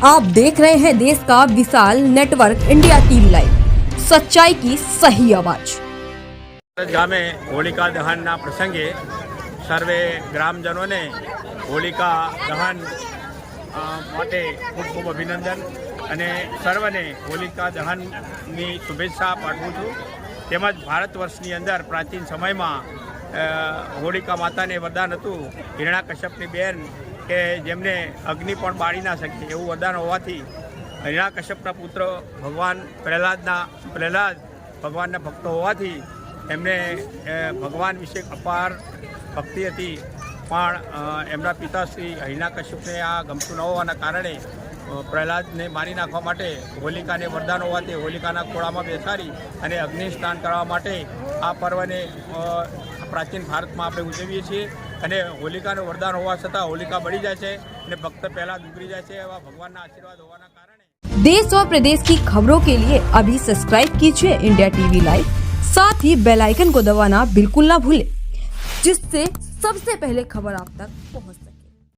आप देख रहे हैं देश का विशाल नेटवर्क इंडिया टीवी लाइव, सच्चाई की सही आवाज। गामे होलिका दहनના પ્રસંગે સર્વે ગ્રામજનોને હોલિકા દહન માટે ખૂબ ખૂબ અભિનંદન અને સર્વને હોલિકા દહનની શુભેચ્છા પાઠવું છું। તેમજ ભારત વર્ષની અંદર પ્રાચીન સમયમાં હોલિકા માતાને વરદાન હતું હિરણ્યકશ્યપની બેન કે જેમને અગ્નિ પણ બાળી ના શકે એવું વરદાન હોવાથી હિરણ્યકશ્યપના પુત્ર ભગવાન પ્રહલાદ ભગવાનના ભક્ત હોવાથી એમને ભગવાન વિશે અપાર ભક્તિ હતી। પણ એમના પિતા શ્રી હિરણ્યકશ્યપને આ ગમતું ન હોવાના કારણે પ્રહલાદને મારી નાખવા માટે હોલિકાને વરદાન હોવાથી હોલિકાના ખોળામાં બેસાડી અને અગ્નિ સ્નાન કરવા માટે આ પર્વને પ્રાચીન ભારતમાં આપણે ઉજવીએ છીએ। અને હોલિકાનું વરદાન હોવા છતાં હોલિકા બળી જાય છે અને ભક્ત પહેલા ઉગરી જાય છે એવા ભગવાનના આશીર્વાદ હોવાના કારણે। देश और प्रदेश की खबरों के लिए अभी सब्सक्राइब कीजिए इंडिया टीवी लाइव, साथ ही बेल आइकन को दबाना बिल्कुल ना भूलें, जिससे सबसे पहले खबर आप तक पहुंच सके।